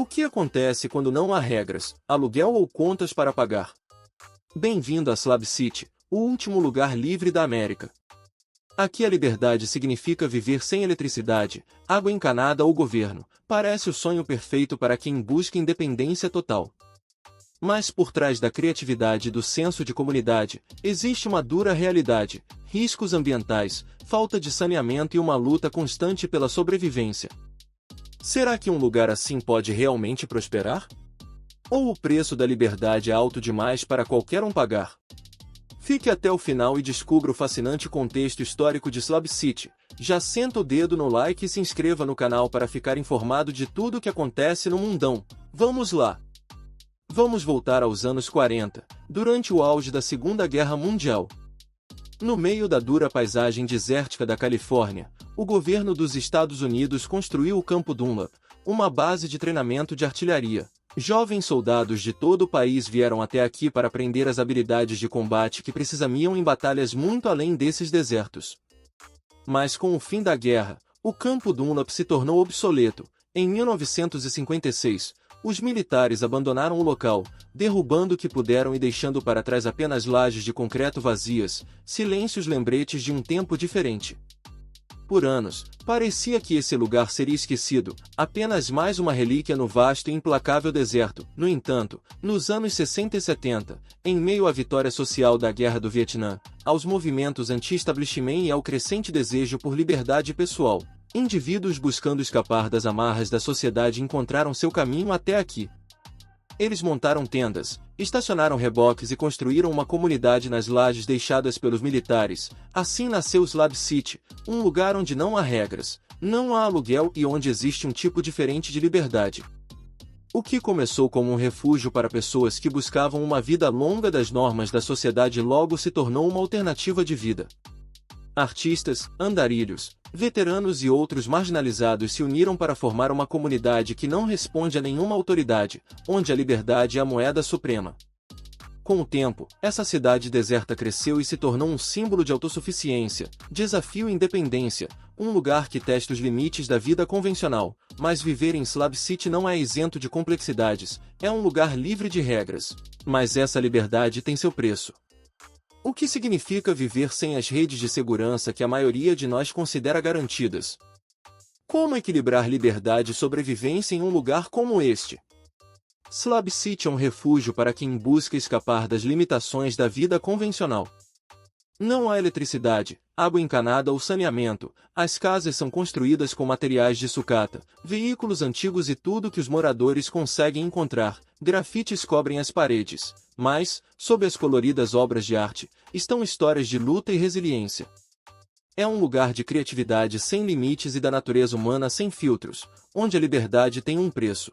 que acontece quando não há regras, aluguel ou contas para pagar? Bem-vindo a Slab City, o último lugar livre da América. Aqui a liberdade significa viver sem eletricidade, água encanada ou governo. Parece o sonho perfeito para quem busca independência total. Mas por trás da criatividade e do senso de comunidade, existe uma dura realidade: riscos ambientais, falta de saneamento e uma luta constante pela sobrevivência. Será que um lugar assim pode realmente prosperar? Ou o preço da liberdade é alto demais para qualquer um pagar? Fique até o final e descubra o fascinante contexto histórico de Slab City. Já senta o dedo no like e se inscreva no canal para ficar informado de tudo o que acontece no mundão. Vamos lá! Vamos voltar aos anos 40, durante o auge da Segunda Guerra Mundial. No meio da dura paisagem desértica da Califórnia, o governo dos Estados Unidos construiu o Campo Dunlap, uma base de treinamento de artilharia. Jovens soldados de todo o país vieram até aqui para aprender as habilidades de combate que precisariam em batalhas muito além desses desertos. Mas com o fim da guerra, o Campo Dunlap se tornou obsoleto. Em 1956, os militares abandonaram o local, derrubando o que puderam e deixando para trás apenas lajes de concreto vazias, silêncios lembretes de um tempo diferente. Por anos, parecia que esse lugar seria esquecido, apenas mais uma relíquia no vasto e implacável deserto. No entanto, nos anos 60 e 70, em meio à vitória social da Guerra do Vietnã, aos movimentos anti-establishment e ao crescente desejo por liberdade pessoal, indivíduos buscando escapar das amarras da sociedade encontraram seu caminho até aqui. Eles montaram tendas, estacionaram reboques e construíram uma comunidade nas lajes deixadas pelos militares. Assim nasceu Slab City, um lugar onde não há regras, não há aluguel e onde existe um tipo diferente de liberdade. O que começou como um refúgio para pessoas que buscavam uma vida longa das normas da sociedade logo se tornou uma alternativa de vida. Artistas, andarilhos, veteranos e outros marginalizados se uniram para formar uma comunidade que não responde a nenhuma autoridade, onde a liberdade é a moeda suprema. Com o tempo, essa cidade deserta cresceu e se tornou um símbolo de autossuficiência, desafio e independência, um lugar que testa os limites da vida convencional. Mas viver em Slab City não é isento de complexidades, é um lugar livre de regras. Mas essa liberdade tem seu preço. O que significa viver sem as redes de segurança que a maioria de nós considera garantidas? Como equilibrar liberdade e sobrevivência em um lugar como este? Slab City é um refúgio para quem busca escapar das limitações da vida convencional. Não há eletricidade, água encanada ou saneamento, as casas são construídas com materiais de sucata, veículos antigos e tudo que os moradores conseguem encontrar. Grafites cobrem as paredes, mas, sob as coloridas obras de arte, estão histórias de luta e resiliência. É um lugar de criatividade sem limites e da natureza humana sem filtros, onde a liberdade tem um preço.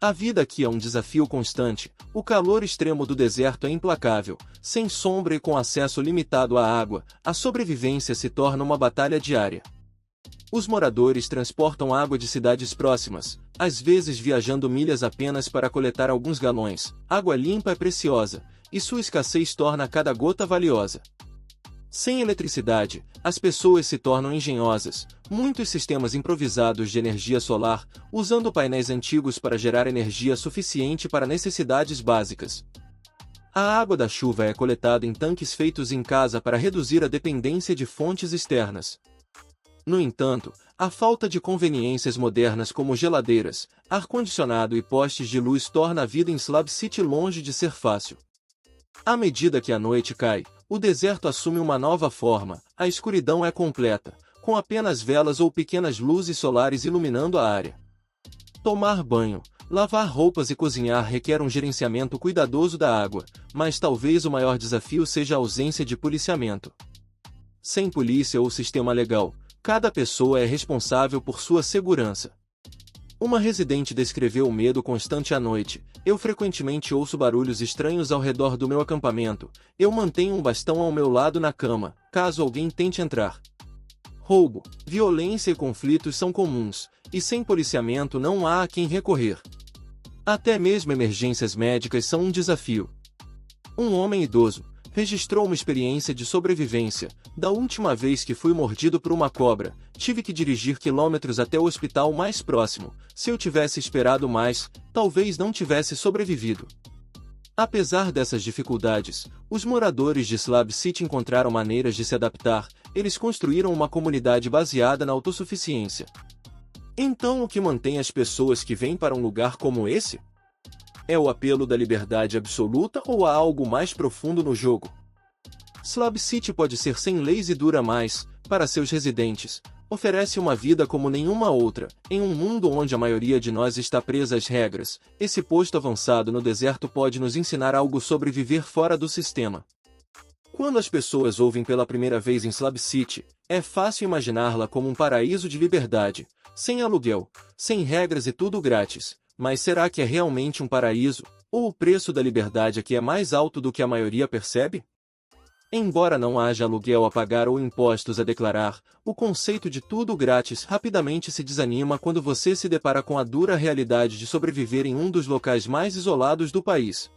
A vida aqui é um desafio constante, o calor extremo do deserto é implacável, sem sombra e com acesso limitado à água, a sobrevivência se torna uma batalha diária. Os moradores transportam água de cidades próximas, às vezes viajando milhas apenas para coletar alguns galões. Água limpa é preciosa, e sua escassez torna cada gota valiosa. Sem eletricidade, as pessoas se tornam engenhosas. Muitos sistemas improvisados de energia solar, usando painéis antigos para gerar energia suficiente para necessidades básicas. A água da chuva é coletada em tanques feitos em casa para reduzir a dependência de fontes externas. No entanto, a falta de conveniências modernas como geladeiras, ar-condicionado e postes de luz torna a vida em Slab City longe de ser fácil. À medida que a noite cai, o deserto assume uma nova forma, a escuridão é completa, com apenas velas ou pequenas luzes solares iluminando a área. Tomar banho, lavar roupas e cozinhar requer um gerenciamento cuidadoso da água, mas talvez o maior desafio seja a ausência de policiamento. Sem polícia ou sistema legal, cada pessoa é responsável por sua segurança. Uma residente descreveu o medo constante à noite. Eu frequentemente ouço barulhos estranhos ao redor do meu acampamento. Eu mantenho um bastão ao meu lado na cama, caso alguém tente entrar. Roubo, violência e conflitos são comuns, e sem policiamento não há a quem recorrer. Até mesmo emergências médicas são um desafio. Um homem idoso registrou uma experiência de sobrevivência. Da última vez que fui mordido por uma cobra, tive que dirigir quilômetros até o hospital mais próximo. Se eu tivesse esperado mais, talvez não tivesse sobrevivido. Apesar dessas dificuldades, os moradores de Slab City encontraram maneiras de se adaptar. Eles construíram uma comunidade baseada na autossuficiência. Então o que mantém as pessoas que vêm para um lugar como esse? É o apelo da liberdade absoluta ou há algo mais profundo no jogo? Slab City pode ser sem leis e dura mais, para seus residentes, oferece uma vida como nenhuma outra. Em um mundo onde a maioria de nós está presa às regras, esse posto avançado no deserto pode nos ensinar algo sobre viver fora do sistema. Quando as pessoas ouvem pela primeira vez em Slab City, é fácil imaginá-la como um paraíso de liberdade, sem aluguel, sem regras e tudo grátis. Mas será que é realmente um paraíso, ou o preço da liberdade aqui é mais alto do que a maioria percebe? Embora não haja aluguel a pagar ou impostos a declarar, o conceito de tudo grátis rapidamente se desanima quando você se depara com a dura realidade de sobreviver em um dos locais mais isolados do país.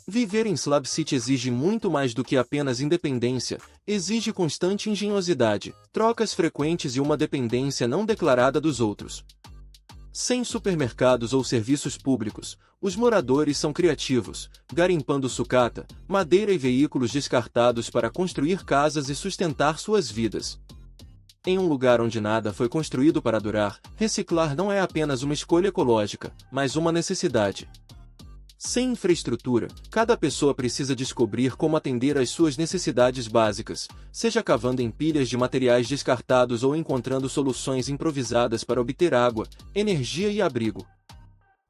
Viver em Slab City exige muito mais do que apenas independência, exige constante engenhosidade, trocas frequentes e uma dependência não declarada dos outros. Sem supermercados ou serviços públicos, os moradores são criativos, garimpando sucata, madeira e veículos descartados para construir casas e sustentar suas vidas. Em um lugar onde nada foi construído para durar, reciclar não é apenas uma escolha ecológica, mas uma necessidade. Sem infraestrutura, cada pessoa precisa descobrir como atender às suas necessidades básicas, seja cavando em pilhas de materiais descartados ou encontrando soluções improvisadas para obter água, energia e abrigo.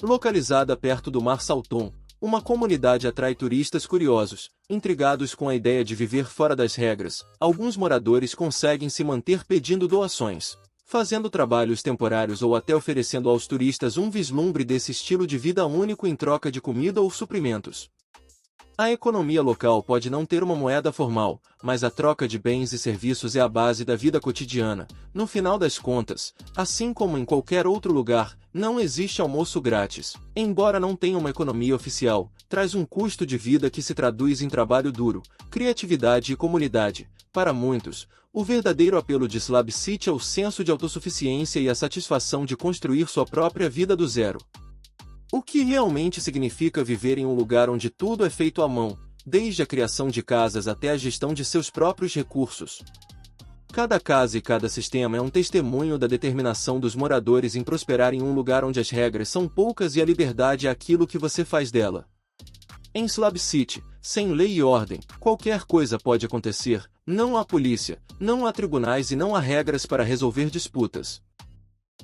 Localizada perto do Mar Salton, uma comunidade atrai turistas curiosos, intrigados com a ideia de viver fora das regras. Alguns moradores conseguem se manter pedindo doações, fazendo trabalhos temporários ou até oferecendo aos turistas um vislumbre desse estilo de vida único em troca de comida ou suprimentos. A economia local pode não ter uma moeda formal, mas a troca de bens e serviços é a base da vida cotidiana. No final das contas, assim como em qualquer outro lugar, não existe almoço grátis. Embora não tenha uma economia oficial, traz um custo de vida que se traduz em trabalho duro, criatividade e comunidade. Para muitos, o verdadeiro apelo de Slab City é o senso de autossuficiência e a satisfação de construir sua própria vida do zero. O que realmente significa viver em um lugar onde tudo é feito à mão, desde a criação de casas até a gestão de seus próprios recursos? Cada casa e cada sistema é um testemunho da determinação dos moradores em prosperar em um lugar onde as regras são poucas e a liberdade é aquilo que você faz dela. Em Slab City, sem lei e ordem, qualquer coisa pode acontecer. Não há polícia, não há tribunais e não há regras para resolver disputas.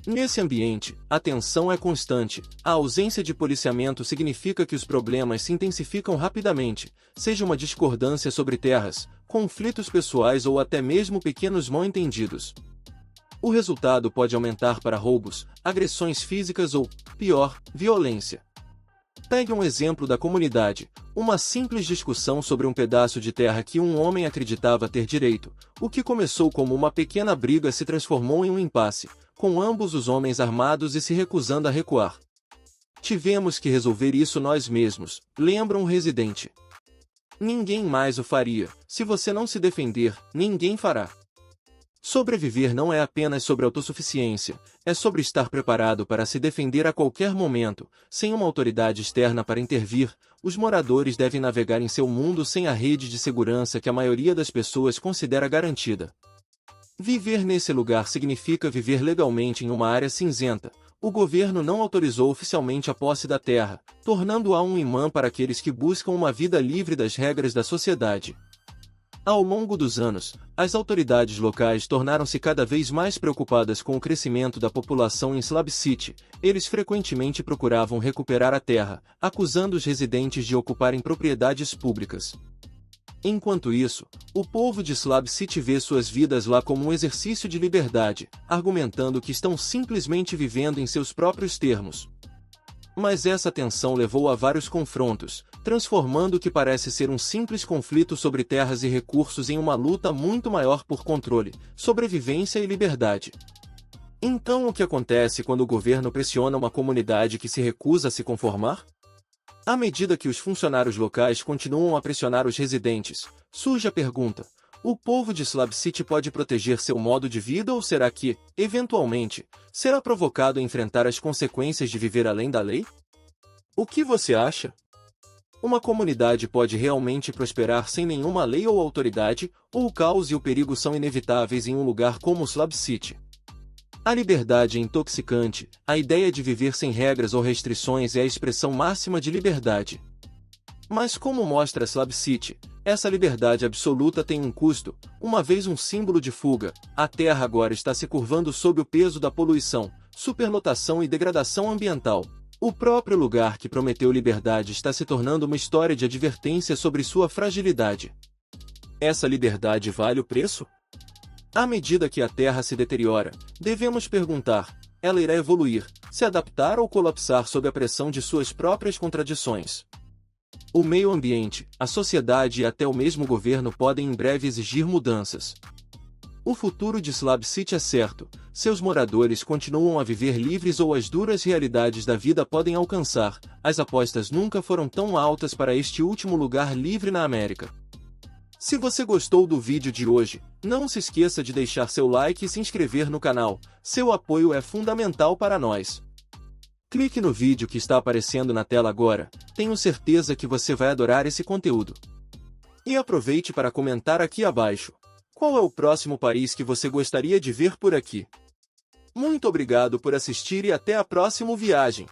Nesse ambiente, a tensão é constante. A ausência de policiamento significa que os problemas se intensificam rapidamente, seja uma discordância sobre terras, conflitos pessoais ou até mesmo pequenos mal-entendidos. O resultado pode aumentar para roubos, agressões físicas ou, pior, violência. Pegue um exemplo da comunidade, uma simples discussão sobre um pedaço de terra que um homem acreditava ter direito. O que começou como uma pequena briga se transformou em um impasse, com ambos os homens armados e se recusando a recuar. Tivemos que resolver isso nós mesmos, lembra um residente. Ninguém mais o faria. Se você não se defender, ninguém fará. Sobreviver não é apenas sobre autossuficiência, é sobre estar preparado para se defender a qualquer momento, sem uma autoridade externa para intervir. Os moradores devem navegar em seu mundo sem a rede de segurança que a maioria das pessoas considera garantida. Viver nesse lugar significa viver legalmente em uma área cinzenta. O governo não autorizou oficialmente a posse da terra, tornando-a um imã para aqueles que buscam uma vida livre das regras da sociedade. Ao longo dos anos, as autoridades locais tornaram-se cada vez mais preocupadas com o crescimento da população em Slab City. Eles frequentemente procuravam recuperar a terra, acusando os residentes de ocuparem propriedades públicas. Enquanto isso, o povo de Slab City vê suas vidas lá como um exercício de liberdade, argumentando que estão simplesmente vivendo em seus próprios termos. Mas essa tensão levou a vários confrontos, transformando o que parece ser um simples conflito sobre terras e recursos em uma luta muito maior por controle, sobrevivência e liberdade. Então o que acontece quando o governo pressiona uma comunidade que se recusa a se conformar? À medida que os funcionários locais continuam a pressionar os residentes, surge a pergunta: O povo de Slab City pode proteger seu modo de vida ou será que, eventualmente, será provocado a enfrentar as consequências de viver além da lei? O que você acha? Uma comunidade pode realmente prosperar sem nenhuma lei ou autoridade, ou o caos e o perigo são inevitáveis em um lugar como Slab City? A liberdade é intoxicante, a ideia de viver sem regras ou restrições é a expressão máxima de liberdade. Mas como mostra Slab City, essa liberdade absoluta tem um custo. Uma vez um símbolo de fuga, a Terra agora está se curvando sob o peso da poluição, superlotação e degradação ambiental. O próprio lugar que prometeu liberdade está se tornando uma história de advertência sobre sua fragilidade. Essa liberdade vale o preço? À medida que a Terra se deteriora, devemos perguntar: ela irá evoluir, se adaptar ou colapsar sob a pressão de suas próprias contradições? O meio ambiente, a sociedade e até o mesmo governo podem em breve exigir mudanças. O futuro de Slab City é certo, seus moradores continuam a viver livres ou as duras realidades da vida podem alcançar. As apostas nunca foram tão altas para este último lugar livre na América. Se você gostou do vídeo de hoje, não se esqueça de deixar seu like e se inscrever no canal, seu apoio é fundamental para nós. Clique no vídeo que está aparecendo na tela agora, tenho certeza que você vai adorar esse conteúdo. E aproveite para comentar aqui abaixo. Qual é o próximo país que você gostaria de ver por aqui? Muito obrigado por assistir e até a próxima viagem!